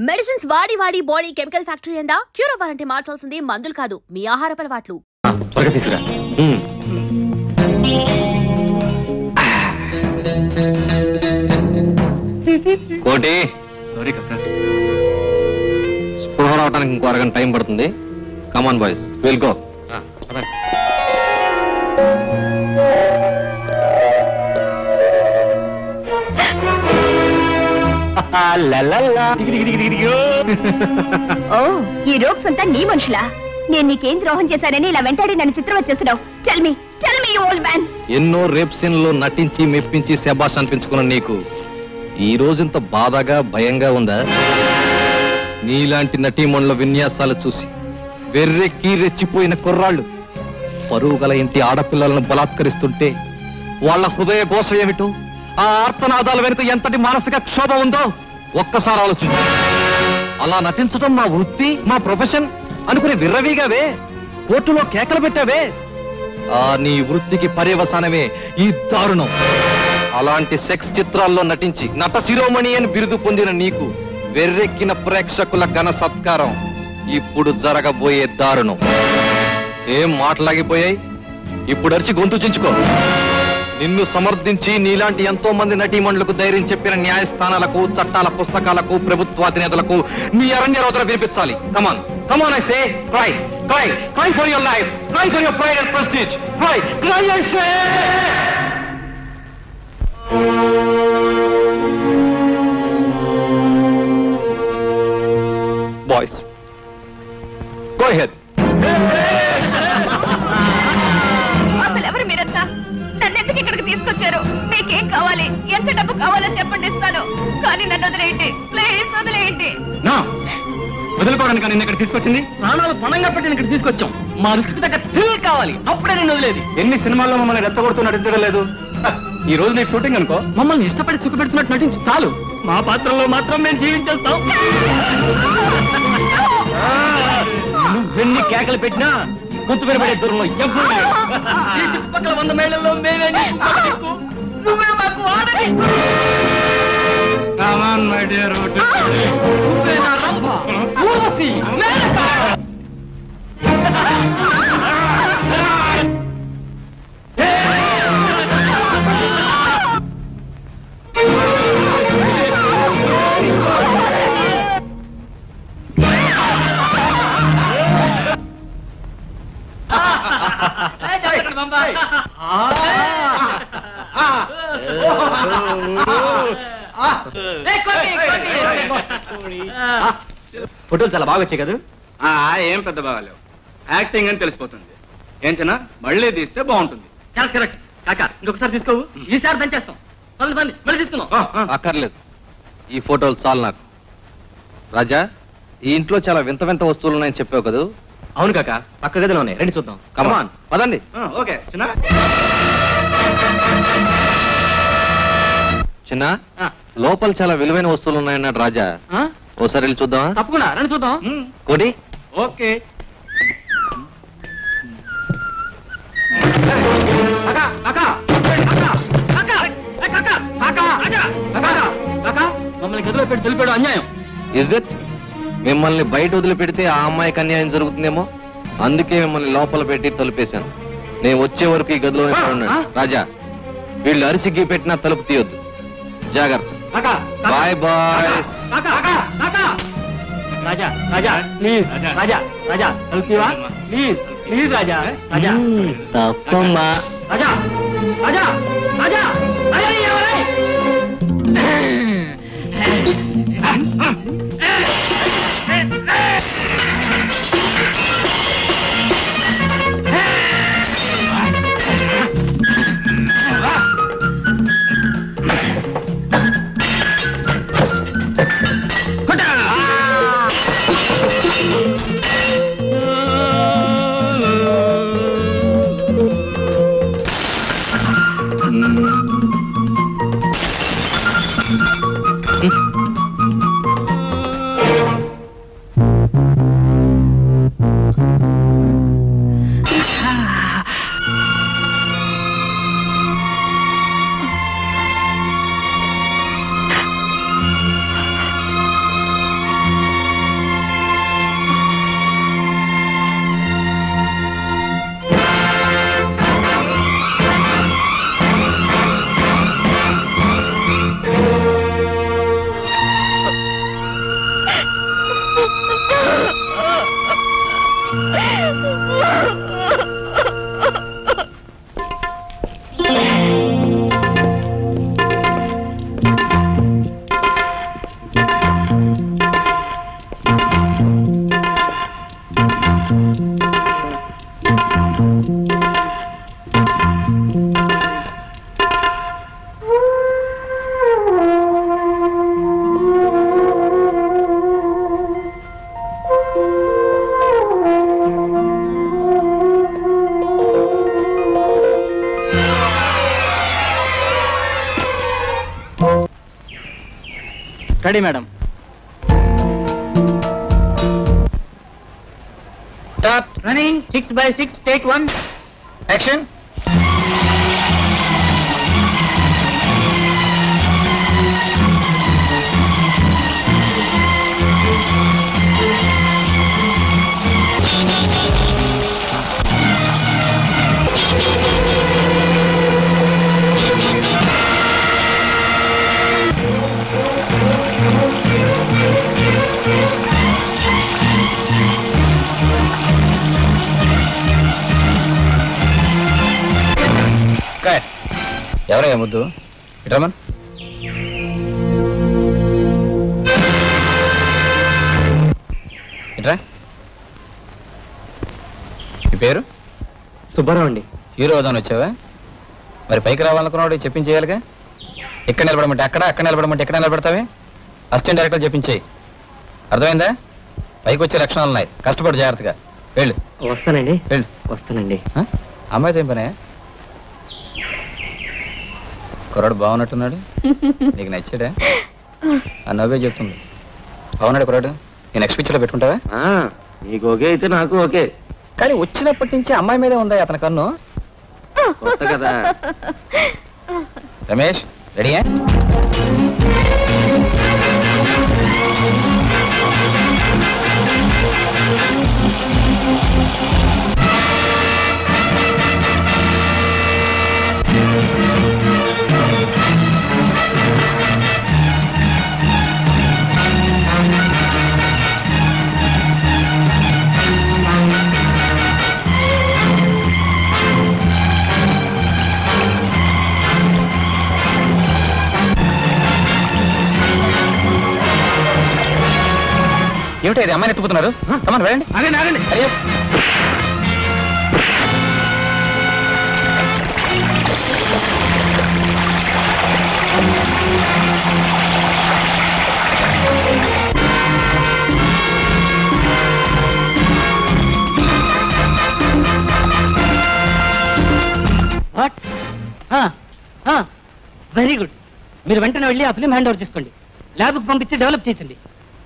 Medicines వాడి వాడి body chemical factory అయిందా? క్యూర్ అవ్వాలంటే మార్చాల్సింది మందులు కాదు, మీ ఆహారపు అలవాట్లు. కోటి సారీ కక్క, స్పృహ రావడానికి ఇంకో అరగంట టైం పడుతుంది. Come on boys, will go. ఓ, ఈ రోగ్స్ అంతా నీ మనుషులా? నేను నీకేం ద్రోహం చేశానని ఇలా వెంటాడి నన్ను చిత్రం వచ్చేస్తున్నావు. Tell me old man. ఎన్నో రేప్ సీన్లో నటించి మెప్పించి శబాష్ అనిపించుకున్న నీకు ఈ రోజంత బాధగా భయంగా ఉందా? నీలాంటి నటీమణుల విన్యాసాలు చూసి వెర్రెక్కి రెచ్చిపోయిన కుర్రాళ్ళు పరువు గల ఇంటి ఆడపిల్లలను బలాత్కరిస్తుంటే వాళ్ళ హృదయ ఘోష ఏమిటో, ఆ ఆర్తనాదాల వెనుక ఎంతటి మానసిక క్షోభ ఉందో ఒక్కసారి ఆలోచించు. అలా నటించడం మా వృత్తి, మా ప్రొఫెషన్ అనుకుని విర్రవీగావే, కోర్టులో కేకలు పెట్టావే. ఆ నీ వృత్తికి పర్యవసానమే ఈ దారుణం. అలాంటి సెక్స్ చిత్రాల్లో నటించి నట శిరోమణి అని బిరుదు పొందిన నీకు వెర్రెక్కిన ప్రేక్షకుల ఘన సత్కారం ఇప్పుడు జరగబోయే దారుణం. ఏం మాటలాగిపోయాయి? ఇప్పుడు అరిచి గొంతు చించుకో. నిన్ను సమర్థించి నీలాంటి ఎంతో మంది నటీమణులకు ధైర్యం చెప్పిన న్యాయస్థానాలకు, చట్టాల పుస్తకాలకు, ప్రభుత్వాధినేతలకు నీ అరణ్య రోదన వినిపించాలి. Come on come on, I say cry cry cry for your life, cry for your pride and prestige, cry cry I say. Boys go ahead. అసలు మీరంతా నన్నెందుకు ఇక్కడికి తీసుకొచ్చారు? మీకేం కావాలి, ఎంత డబ్బు కావాలో చెప్పండి, ఇస్తాను. కానీ నన్ను వదిలేయండి, ప్లీజ్ వదిలేయండి. వదులుకోవడానికి నిన్న ఇక్కడ తీసుకొచ్చింది, ప్రాణాలు పణంగా పెట్టి ఇక్కడ తీసుకొచ్చాం. మా రిస్క్ తగ్గ థ్రిల్ కావాలి, అప్పుడే నేను వదిలేదు. ఎన్ని సినిమాల్లో మమ్మల్ని రెచ్చగొడుతూ నటించడం లేదు. ఈ రోజు నీకు షూటింగ్ అనుకో, మమ్మల్ని ఇష్టపడి సుఖపెడుతున్నట్టు నటించు చాలు. మా పాత్రలో మాత్రం మేము జీవించేస్తాం. నువ్వెన్ని కేకలు పెట్టినా గొంతు వినబడే దూరంలో ఎవ్వరూ లేరు. ఈ చుట్టుపక్కల 100 మైళ్ళల్లో మేమే నువ్వే మాకు ఆడని. నువ్వేనా రంభ, ఊర్వశి, మేనక? ఫోటోలు చాలా బాగా వచ్చాయి కదా? ఏం పెద్ద బాగాలేవు, యాక్టింగ్ అని తెలిసిపోతుంది. ఏం చిన్న మళ్ళీ తీస్తే బాగుంటుంది. కరెక్ట్ కరెక్ట్ కాకా, ఇంకొకసారి తీసుకోవు, ఈసారి దంచేస్తాం. మళ్ళీ తీసుకుందాం. అక్కర్లేదు, ఈ ఫోటోలు చాలు నాకు. రాజా, ఈ ఇంట్లో చాలా వింత వింత వస్తువులు ఉన్నాయని చెప్పావు కదా? అవును కాక, పక్క గదిలో ఉన్నాయి, రండి చూద్దాం. కమాన్ పదండి. ఓకే చిన్న. చిన్న, లోపల చాలా విలువైన వస్తువులు ఉన్నాయన్నాడు రాజా, ఓసారి వెళ్ళి చూద్దామా? తప్పకుండా రండి చూద్దాం. కోటి ఓకే. మమ్మల్ని గదిలో పెట్టి తెలిపాడు అన్యాయం. Is it? మిమ్మల్ని బయట వదిలిపెడితే ఆ అమ్మాయికి అన్యాయం జరుగుతుందేమో, అందుకే మిమ్మల్ని లోపల పెట్టి తలుపేశాను. నేను వచ్చే వరకు ఈ గదిలోనే ఉన్నాడు. రాజా, వీళ్ళు అరిసిగ్గి పెట్టినా తలుపు తీయొద్దు, జాగ్రత్త. Bye boys. Raja Raja please, Raja Raja తలుపువా ప్లీజ్, ప్లీజ్ రాజా రాజా. తప్పమ్మా. Raja Raja Raja ready madam. Start. Running 6x6 take 1. Action. ఎవరయ్యా ముద్దు? ఇట్రమన్. ఇట్రా. మీ పేరు? సుబ్బారావు అండి. హీరో అవుదాని వచ్చావా? మరి పైకి రావాలనుకున్నాడు చెప్పించేయాలిగా. ఎక్కడ నిలబడమంటే అక్కడ నిలబడమంటే ఎక్కడ నిలబడతావే? Assistant director చెప్పించేయి. అర్థమైందా? పైకి వచ్చే లక్షణాలు ఉన్నాయి. కష్టపడు జాగ్రత్తగా. వెళ్ళు. వస్తానండి. వెళ్ళు. వస్తానండి. అమ్మాయితో ఏం పనే? కుర్రాడు బాగున్నట్టున్నాడు. నీకు నచ్చాడా? ఆ నవ్వే చెప్తుంది. బాగున్నాడు కుర్రాడు. నేను నెక్స్ట్ పిక్చర్లో పెట్టుకుంటావా? నీకు ఓకే అయితే నాకు ఓకే. కానీ వచ్చినప్పటి నుంచి అమ్మాయి మీదే ఉందా అతని కన్ను? కొత్త కదా. రమేష్ రెడీయా? ఏమిటో ఇది అమ్మాయిని ఎత్తుకుతున్నారు? కమాన్ వెళ్ళండి. ఆగండి. అయ్యో వెరీ గుడ్. మీరు వెంటనే వెళ్ళి ఆ ఫిలిం హ్యాండ్ ఓవర్ చేసుకోండి. ల్యాబ్కి పంపించి డెవలప్ చేసింది.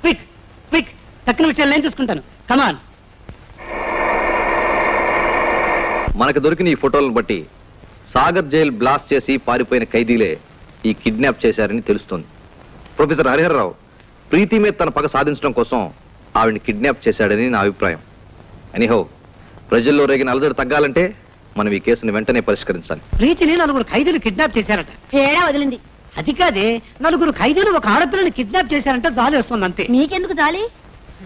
Quick quick. తక్కిన విషయాలు నేను చూసుకుంటాను. కమాన్. మనకు దొరికిన ఈ ఫోటోలను బట్టి సాగర్ జైల్ బ్లాస్ట్ చేసి పారిపోయిన ఖైదీలే ఈ కిడ్నాప్ చేశారని తెలుస్తోంది. ప్రొఫెసర్ హరిహరరావు ప్రీతి మీద తన పగ సాధించడం కోసం ఆవిడ్ని కిడ్నాప్ చేశాడని నా అభిప్రాయం. ఎనీహౌ, ప్రజల్లో రేగిన అలజడి తగ్గాలంటే మనం ఈ కేసుని వెంటనే పరిష్కరించాలి. ప్రీతిని 4 ఖైదీలు కిడ్నాప్ చేశారట. ఏడా వదిలింది. అది కాదే, 4 ఖైదీలు ఒక ఆడపిల్లని కిడ్నాప్ చేశారంటే జాలి వస్తుంది అంతే. మీకెందుకు జాలి?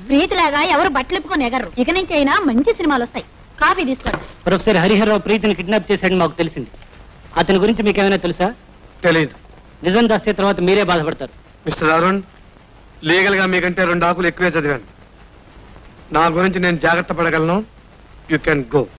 ప్రీతిలాగా ఎవరు బట్టలిప్పుకొని ఎగర్రు. ఇక నుంచి అయినా మంచి సినిమాలు వస్తాయి. కాఫీ తీసుకోండి. ప్రొఫెసర్ హరిహరరావు ప్రీతిని కిడ్నాప్ చేశాడని మాకు తెలిసింది. అతని గురించి మీకేమైనా తెలుసా? తెలీదు. నిజం దాస్తే తర్వాత మీరే బాధపడతారు. మిస్టర్ అరుణ్, లీగల్ గా మీకంటే 2 ఆకులు ఎక్కువే చదివాను. నా గురించి నేను జాగ్రత్త పడగలను. You can go.